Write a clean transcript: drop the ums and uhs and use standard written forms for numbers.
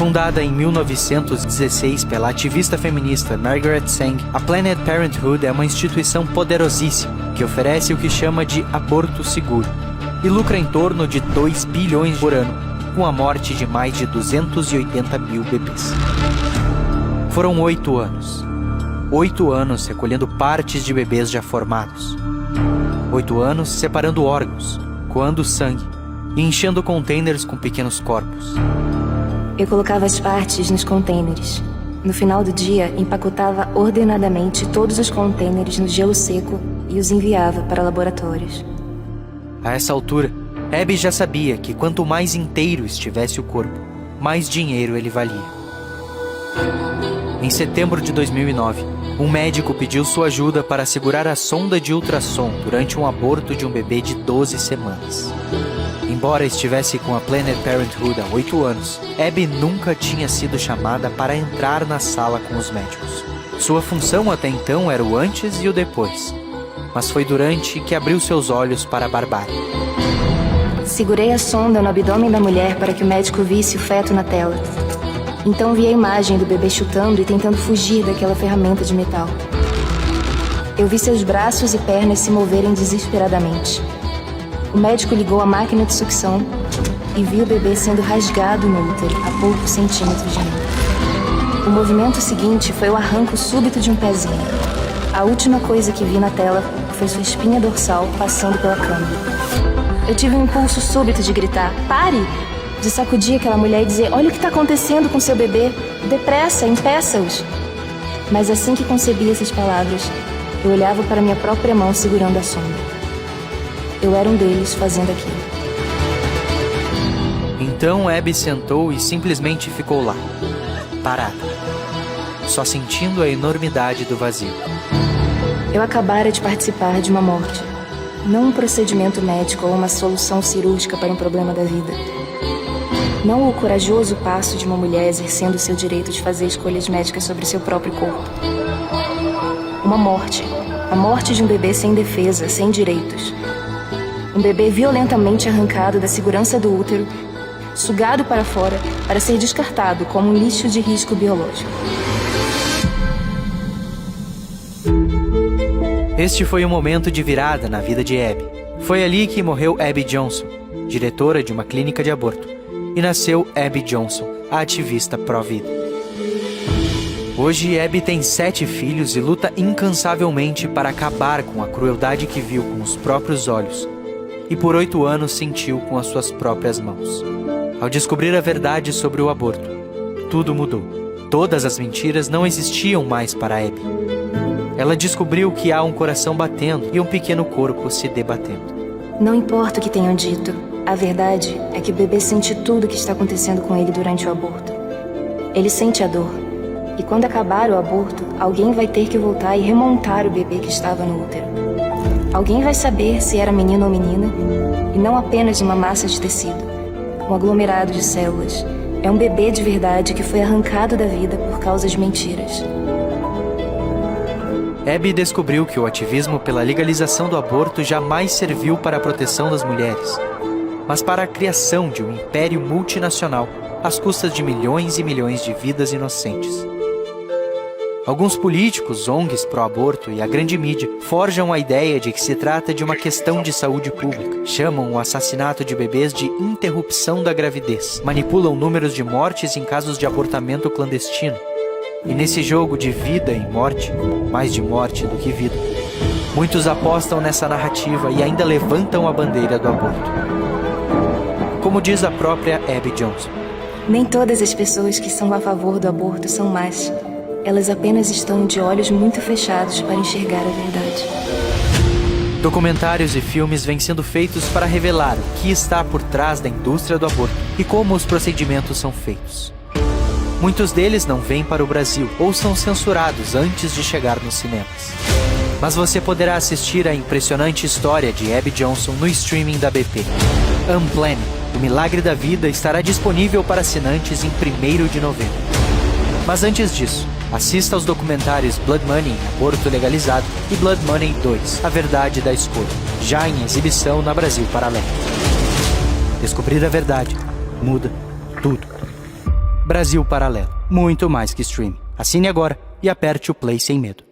Fundada em 1916 pela ativista feminista Margaret Sanger, a Planned Parenthood é uma instituição poderosíssima que oferece o que chama de aborto seguro e lucra em torno de 2 bilhões por ano, com a morte de mais de 280 mil bebês. Foram 8 anos. 8 anos recolhendo partes de bebês já formados. 8 anos separando órgãos, coando sangue e enchendo containers com pequenos corpos. Eu colocava as partes nos containers. No final do dia, empacotava ordenadamente todos os containers no gelo seco e os enviava para laboratórios. A essa altura, Abby já sabia que quanto mais inteiro estivesse o corpo, mais dinheiro ele valia. Em setembro de 2009, um médico pediu sua ajuda para segurar a sonda de ultrassom durante um aborto de um bebê de 12 semanas. Embora estivesse com a Planned Parenthood há 8 anos, Abby nunca tinha sido chamada para entrar na sala com os médicos. Sua função até então era o antes e o depois, mas foi durante que abriu seus olhos para a barbárie. Segurei a sonda no abdômen da mulher para que o médico visse o feto na tela. Então vi a imagem do bebê chutando e tentando fugir daquela ferramenta de metal. Eu vi seus braços e pernas se moverem desesperadamente. O médico ligou a máquina de sucção e viu o bebê sendo rasgado no útero a poucos centímetros de mim. O movimento seguinte foi o arranco súbito de um pezinho. A última coisa que vi na tela foi sua espinha dorsal passando pela câmera. Eu tive um impulso súbito de gritar, "Pare!", de sacudir aquela mulher e dizer, "Olha o que está acontecendo com seu bebê, depressa, impeça-os!". Mas assim que concebi essas palavras, eu olhava para minha própria mão segurando a sonda. Eu era um deles fazendo aquilo. Então Abby sentou e simplesmente ficou lá, parada, só sentindo a enormidade do vazio. Eu acabara de participar de uma morte, não um procedimento médico ou uma solução cirúrgica para um problema da vida. Não o corajoso passo de uma mulher exercendo seu direito de fazer escolhas médicas sobre seu próprio corpo. Uma morte, a morte de um bebê sem defesa, sem direitos. Um bebê violentamente arrancado da segurança do útero, sugado para fora para ser descartado como um lixo de risco biológico. Este foi um momento de virada na vida de Abby. Foi ali que morreu Abby Johnson, diretora de uma clínica de aborto, e nasceu Abby Johnson, a ativista pró-vida. Hoje, Abby tem 7 filhos e luta incansavelmente para acabar com a crueldade que viu com os próprios olhos e por 8 anos sentiu com as suas próprias mãos. Ao descobrir a verdade sobre o aborto, tudo mudou. Todas as mentiras não existiam mais para Abby. Ela descobriu que há um coração batendo e um pequeno corpo se debatendo. Não importa o que tenham dito, a verdade é que o bebê sente tudo o que está acontecendo com ele durante o aborto. Ele sente a dor. E quando acabar o aborto, alguém vai ter que voltar e remontar o bebê que estava no útero. Alguém vai saber se era menino ou menina, e não apenas uma massa de tecido, um aglomerado de células. É um bebê de verdade que foi arrancado da vida por causa de mentiras. Abby descobriu que o ativismo pela legalização do aborto jamais serviu para a proteção das mulheres, mas para a criação de um império multinacional às custas de milhões e milhões de vidas inocentes. Alguns políticos, ONGs pró-aborto e a grande mídia forjam a ideia de que se trata de uma questão de saúde pública. Chamam o assassinato de bebês de interrupção da gravidez. Manipulam números de mortes em casos de abortamento clandestino. E nesse jogo de vida e morte, mais de morte do que vida, muitos apostam nessa narrativa e ainda levantam a bandeira do aborto. Como diz a própria Abby Johnson. Nem todas as pessoas que são a favor do aborto são más. Elas apenas estão de olhos muito fechados para enxergar a verdade. Documentários e filmes vêm sendo feitos para revelar o que está por trás da indústria do aborto e como os procedimentos são feitos. Muitos deles não vêm para o Brasil ou são censurados antes de chegar nos cinemas. Mas você poderá assistir a impressionante história de Abby Johnson no streaming da BP. Unplanned, o Milagre da Vida, estará disponível para assinantes em 1º de novembro. Mas antes disso, assista aos documentários Blood Money, Aborto Legalizado, e Blood Money 2, A Verdade da Escolha, já em exibição na Brasil Paralelo. Descobrir a verdade muda tudo. Brasil Paralelo. Muito mais que streaming. Assine agora e aperte o play sem medo.